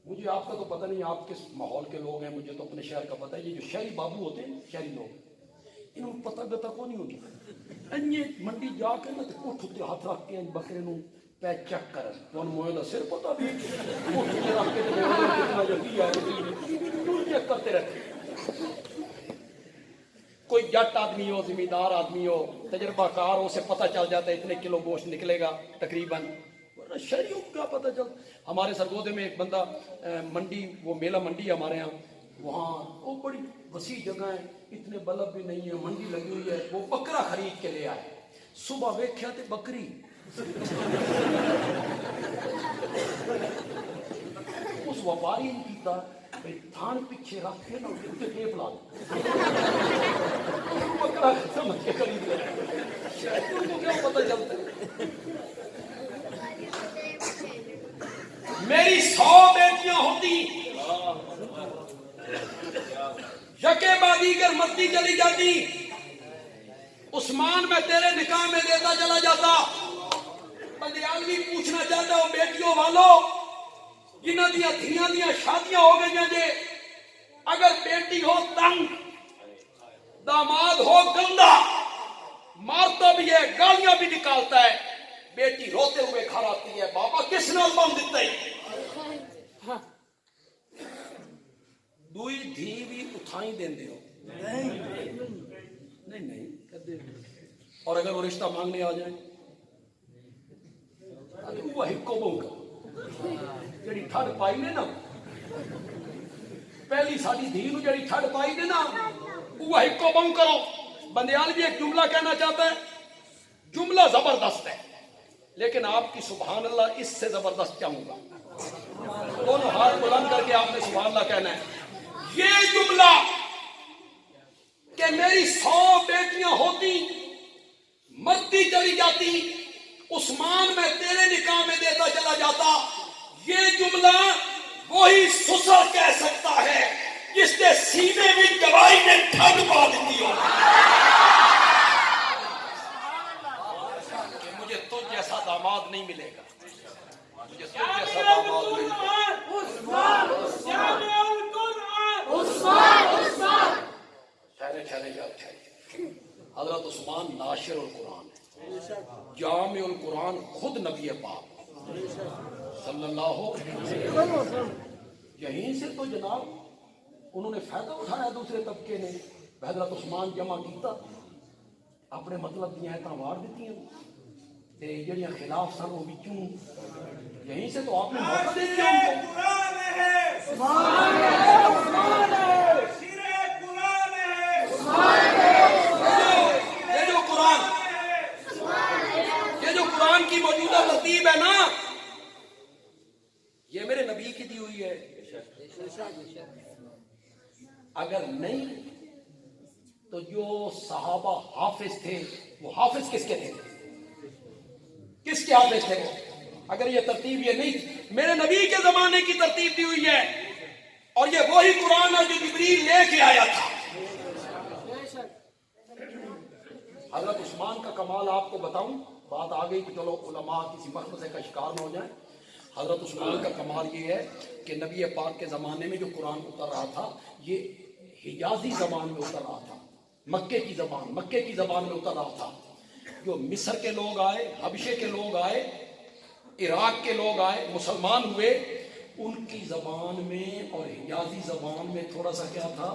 مجھے آپ کا تو پتہ نہیں آپ کس ماحول کے لوگ ہیں، مجھے تو اپنے شہر کا پتہ ہے۔ یہ جو شہری بابو ہوتے ہیں، شہری لوگ، انہوں پتہ گتا کو نہیں ہوتا، منڈی جا کے نا اٹھ اٹھتے ہاتھ رکھ کے بکرے نو پہ چیک کر موئے سر پتا بھی رکھ کے کتنا جلدی چیک کرتے رہتے۔ کوئی جٹ آدمی ہو، زمیندار آدمی ہو، تجربہ کار ہو، اسے پتہ چل جاتا ہے اتنے کلو گوشت نکلے گا تقریباً۔ شہریوں کو کیا پتہ چلتا؟ ہمارے سرگودے میں ایک بندہ منڈی، وہ میلہ منڈی ہمارے یہاں، وہاں وہ بڑی وسیع جگہ ہے، اتنے بلب بھی نہیں ہے، منڈی لگی ہوئی ہے، وہ بکرا خرید کے لے آئے۔ صبح ویکھیا تے بکری اس وپاری نے کیتا بھئی تھان پیچھے رکھ کے نا اس کے ٹیپ لا بکرا سمجھ کے خرید لیا۔ ان کو کیا پتہ چلتا ہے؟ میری 100 بیٹیاں ہوتی، یکے بعد دیگر مرتی چلی جاتی، عثمان میں تیرے نکاح میں دیتا چلا جاتا۔ بندیالوی پوچھنا چاہتا ہوں بیٹیوں والوں جنہاں دیاں دھیاں دیاں شادیاں ہو گئی ہیں، جے اگر بیٹی ہو تنگ، داماد ہو گندا، مارتا بھی ہے، گالیاں بھی نکالتا ہے، بیٹی روتے ہوئے گھر آتی ہے، بابا کس نے البم دیتا ہے؟ دوئی دھی بھی اتھائیں دین دے ہو نہیں اور اگر وہ رشتہ مانگنے آ جائیں وہ ہکو بہو جڑی ٹھڑ پائی نے نا، پہلی ساری دھی نو جڑی ٹھڑ پائی نے نا، وہ ہکو بہو کرو۔ بندیال بھی ایک جملہ کہنا چاہتا ہے، جملہ زبردست ہے لیکن آپ کی سبحان اللہ اس سے زبردست چاہوں گا۔ دونوں ہاتھ بلند کر کے آپ نے سبحان اللہ کہنا ہے۔ یہ جملہ کہ میری 100 بیٹیاں ہوتی، مرتی چلی جاتی، عثمان میں تیرے نکاح میں دیتا چلا جاتا، یہ جملہ وہی سسر کہہ سکتا ہے جس کے سینے میں گواہی نے ٹھگ پا دیتی ہو کہ مجھے تجھ جیسا داماد نہیں ملے گا، مجھے تجھ جیسا داماد نہیں ملے گا۔ حضرت عثمان ناشر القرآن ہے، جامع القرآن خود نبی پاک صلی اللہ علیہ وسلم۔ یہیں سے تو جناب انہوں نے فائدہ اٹھایا دوسرے طبقے نے، حضرت عثمان جمع کیتا، اپنے مطلب دیا ہے وار دیتی ہیں، جڑیاں خلاف سن وہ بچوں، یہیں سے تو آپ نے موقع دے دیا ان کو۔ یہ جو قرآن کی موجودہ ترتیب ہے نا، یہ میرے نبی کی دی ہوئی ہے۔ اگر نہیں تو جو صحابہ حافظ تھے، وہ حافظ کس کے تھے؟ کس کے حافظ تھے وہ؟ اگر یہ ترتیب یہ نہیں، میرے نبی کے زمانے کی ترتیب دی ہوئی ہے، اور یہ وہی قرآن ہے جو جبریل لے کے آیا تھا۔ حضرت عثمان کا کمال آپ کو بتاؤں، بات آ گئی کہ چلو علماء کسی مخمصے کا شکار نہ ہو جائیں۔ حضرت عثمان کا کمال یہ ہے کہ نبی پاک کے زمانے میں جو قرآن اتر رہا تھا یہ حجازی زبان میں اتر رہا تھا، مکے کی زبان میں اتر رہا تھا۔ جو مصر کے لوگ آئے، حبشے کے لوگ آئے، عراق کے لوگ آئے، مسلمان ہوئے، ان کی زبان میں اور حجازی زبان میں تھوڑا سا کیا تھا؟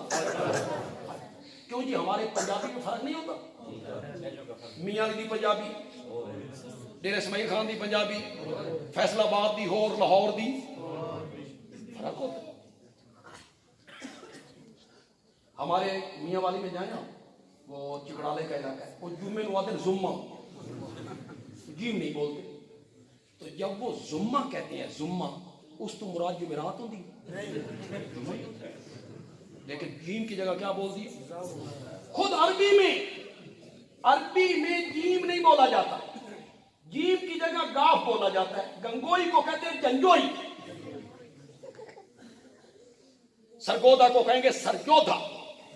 کیوں جی ہمارے پنجابی میں فرق نہیں ہوتا؟ میاں دی پنجابی، ڈیرہ اسماعیل خان دی پنجابی، فیصل آباد دی ہور، لاہور دی فرق ہوتا۔ ہمارے میاں والی میں جائیں نا، وہ چکڑالے کا علاقہ ہے، وہ جمعے نو آتے ہیں زمہ، جیم نہیں بولتے، تو جب وہ زمہ کہتے ہیں، زمہ اس تو مراد جمعرات ہوں دی، لیکن جیم کی جگہ کیا بول دی؟ خود عربی میں عربی میں جیم نہیں بولا جاتا، جیم کی جگہ گاف بولا جاتا ہے. گنگوئی کو کہتے ہیں جنجوئی، سرگودا کو کہیں گے سرجودا،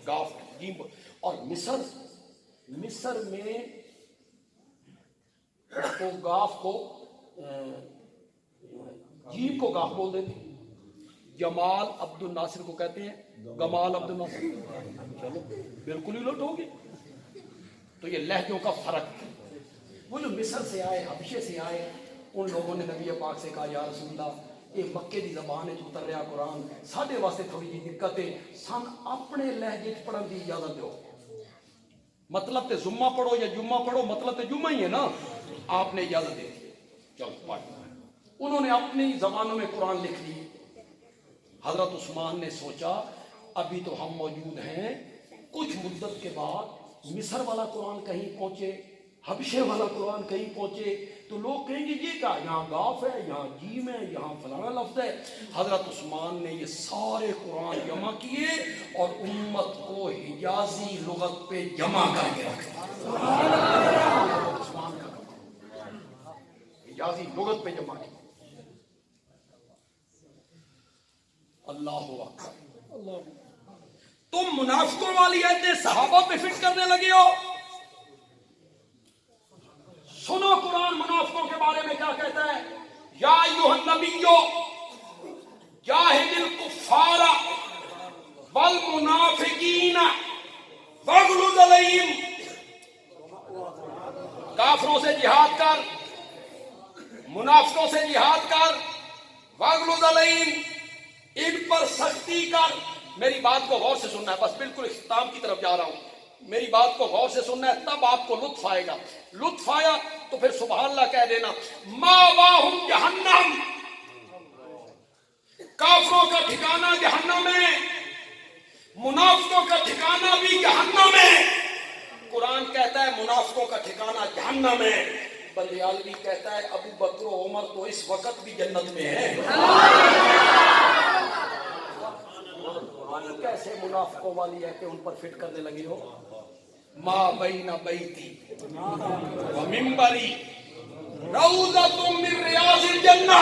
گاف جیم. اور مصر میں تو گاف کو جیم کو گاف بول دیتے. جمال عبد الناصر کو کہتے ہیں گمال عبد الناصر. چلو بالکل ہی الٹ ہوگی. تو یہ لہجوں کا فرق ہے. وہ جو مصر سے آئے، حبشے سے آئے، ان لوگوں نے نبی پاک سے کہا یا رسول اللہ یہ مکے دی زبان ہے جو اتر رہا قرآن، ساڈے واسطے تھوڑی جی دقت ہے، سن اپنے لہجے پڑھن دی اجازت دو. مطلب تے جمعہ پڑھو یا جمعہ پڑھو، مطلب تے جمعہ ہی ہے نا. آپ نے اجازت دے دی، چلو پڑھ. انہوں نے اپنی زبانوں میں قرآن لکھ لی. حضرت عثمان نے سوچا ابھی تو ہم موجود ہیں، کچھ مدت کے بعد مصر والا قرآن کہیں پہنچے، حبشے والا قرآن کہیں پہنچے تو لوگ کہیں گے یہ کیا، یہاں گاف ہے، یہاں جیم ہے، یہاں فلانا لفظ ہے. حضرت عثمان نے یہ سارے قرآن جمع کیے اور امت کو حجازی لغت پہ جمع کر کے رکھ دیا. عثمان کا حجازی لغت پہ جمع کیا. اللہ اکبر. تم منافقوں والی عہدیں صحابہ پہ فٹ کرنے لگے ہو. سنو قرآن منافقوں کے بارے میں کیا کہتا ہے. یا ایھا النبی جاہد الکفار والمنافقین واغلظ علیہم. کافروں سے جہاد کر، منافقوں سے جہاد کر، واغلظ علیہم ان پر سختی کر. میری بات کو غور سے سننا ہے، بس بالکل اختتام کی طرف جا رہا ہوں. میری بات کو غور سے سننا ہے، تب آپ کو لطف آئے گا. لطف آیا تو پھر سبحان اللہ کہہ دینا. ماواہم جہنم، کافروں کا ٹھکانہ جہنم ہے، منافقوں کا ٹھکانہ بھی جہنم ہے. قرآن کہتا ہے منافقوں کا ٹھکانہ جہنم ہے. بندیالوی کہتا ہے ابو بکر و عمر تو اس وقت بھی جنت میں ہے. کیسے منافقوں والی ہے کہ ان پر فٹ کرنے لگے ہو. ما بین بیتی و منبری روضۃ من ریاض الجنہ.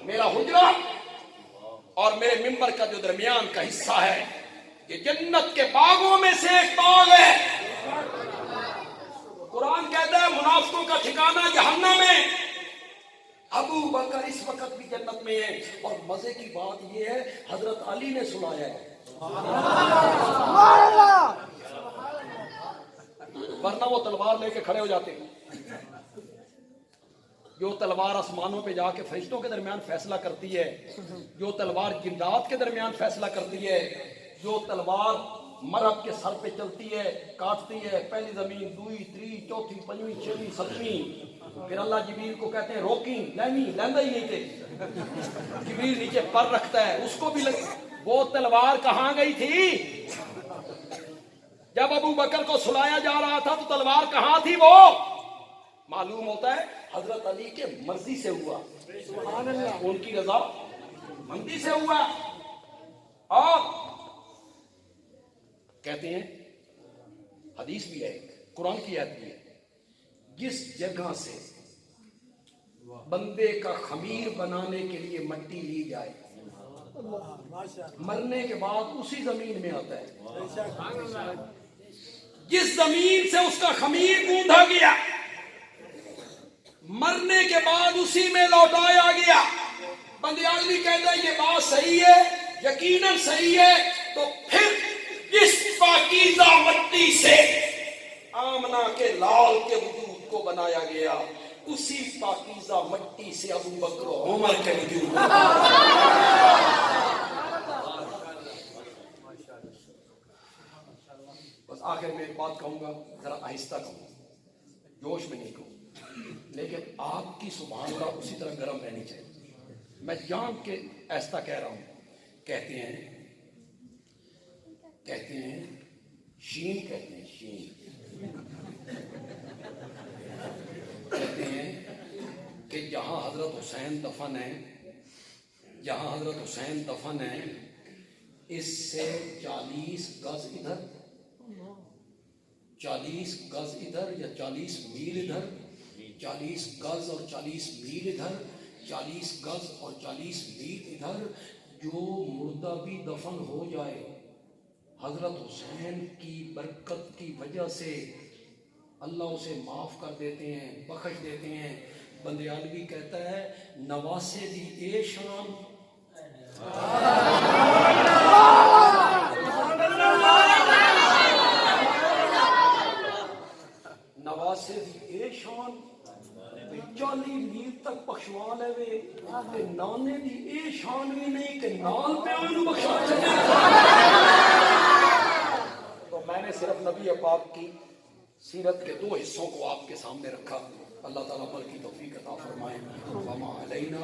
میرا حجرہ اور میرے منبر کا جو درمیان کا حصہ ہے یہ جنت کے باغوں میں سے ایک باغ ہے. قرآن کہتا ہے منافقوں کا ٹھکانہ جہنم ہے. ابو بکر اس وقت بھی جنت میں ہے. اور مزے کی بات یہ ہے حضرت علی نے سنایا ہے، ورنہ وہ تلوار لے کے کھڑے ہو جاتے. جو تلوار آسمانوں پہ جا کے فرشتوں کے درمیان فیصلہ کرتی ہے، جو تلوار جنات کے درمیان فیصلہ کرتی ہے، جو تلوار مرب کے سر پہ چلتی ہے، کاٹتی ہے پہلی زمین، دوئی، تری، چوتھی، پنجویں، چھویں، ستویں. پھر اللہ جبریل کو کہتے ہیں روکی، لیندہ ہی نہیں تھے. جبریل نیچے پر رکھتا ہے، اس کو بھی وہ تلوار کہاں گئی تھی؟ جب ابو بکر کو سلایا جا رہا تھا تو تلوار کہاں تھی؟ وہ معلوم ہوتا ہے حضرت علی کے مرضی سے ہوا، ان کی رضا مندی سے ہوا. اور کہتے ہیں حدیث بھی ہے، قرآن کی آیت بھی ہے، جس جگہ سے بندے کا خمیر بنانے کے لیے مٹی لی جائے مرنے کے بعد اسی زمین میں آتا ہے. جس زمین سے اس کا خمیر گوندا گیا مرنے کے بعد اسی میں لوٹایا گیا. بندیالوی کہتا ہے یہ بات صحیح ہے، یقیناً صحیح ہے. تو پھر جس پاکیزہ مٹی سے آمنہ کے لال کے وجود کو بنایا گیا اسی پاکیزہ مٹی سے ابو بکر و عمر کے وجود کو. بس آخر میں ایک بات کہوں گا، ذرا آہستہ کہوں، جوش میں نہیں کہوں، لیکن آپ کی سبحان اللہ اسی طرح گرم رہنی چاہیے. میں جان کے ایسا کہہ رہا ہوں. کہتے ہیں شین، کہتے ہیں شین، کہتے ہیں کہ جہاں حضرت حسین دفن ہے اس سے 40 گز ادھر، 40 گز ادھر یا 40 میل ادھر، 40 گز اور 40 میل ادھر، 40 گز اور 40 میل ادھر، جو مردہ بھی دفن ہو جائے حضرت حسین کی برکت کی وجہ سے اللہ اسے معاف کر دیتے ہیں، بخش دیتے ہیں۔ بندیالوی کہتا ہے نواسے دی اے شان، نواسے دی اے شان 40 میل تک بخشوا لے وے تے نانے دی اے شان بھی نہیں کہ نال پہ انہوں بخشوا چلے۔ تو میں نے صرف نبی پاک کی سیرت کے 2 حصوں کو آپ کے سامنے رکھا۔ اللہ تعالیٰ عمل کی توفیق عطا فرمائے۔ وما علینا